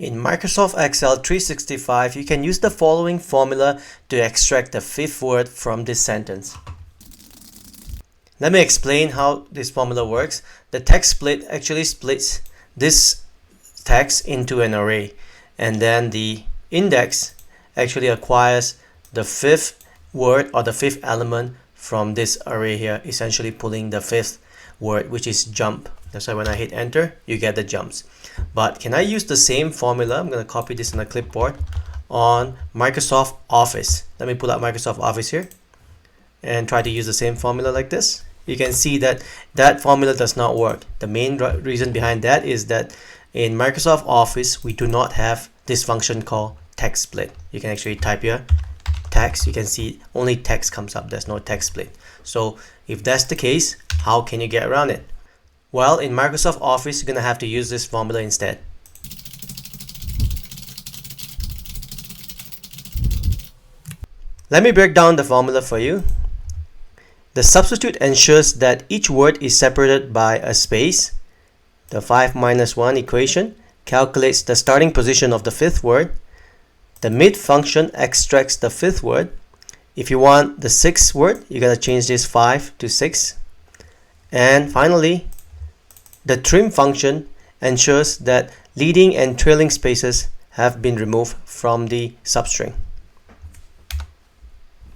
In Microsoft Excel 365, you can use the following formula to extract the fifth word from this sentence. Let me explain how this formula works. The text split actually splits this text into an array, and then the index actually acquires the fifth word or the fifth element from this array here, essentially pulling the fifth word, which is jump. That's why when I hit enter, you get the jumps. But can I use the same formula? I'm going to copy this on a clipboard on Microsoft Office. Let me pull out Microsoft Office here and try to use the same formula like this. You can see that that formula does not work. The main reason behind that is that in Microsoft Office, we do not have this function called text split. You can actually type here text. You can see only text comes up. There's no text split. So if that's the case, how can you get around it? Well, in Microsoft Office, you're going to have to use this formula instead. Let me break down the formula for you. The substitute ensures that each word is separated by a space. The 5 minus 1 equation calculates the starting position of the fifth word. The mid function extracts the fifth word. If you want the sixth word, you're going to change this 5 to 6. And finally, the trim function ensures that leading and trailing spaces have been removed from the substring.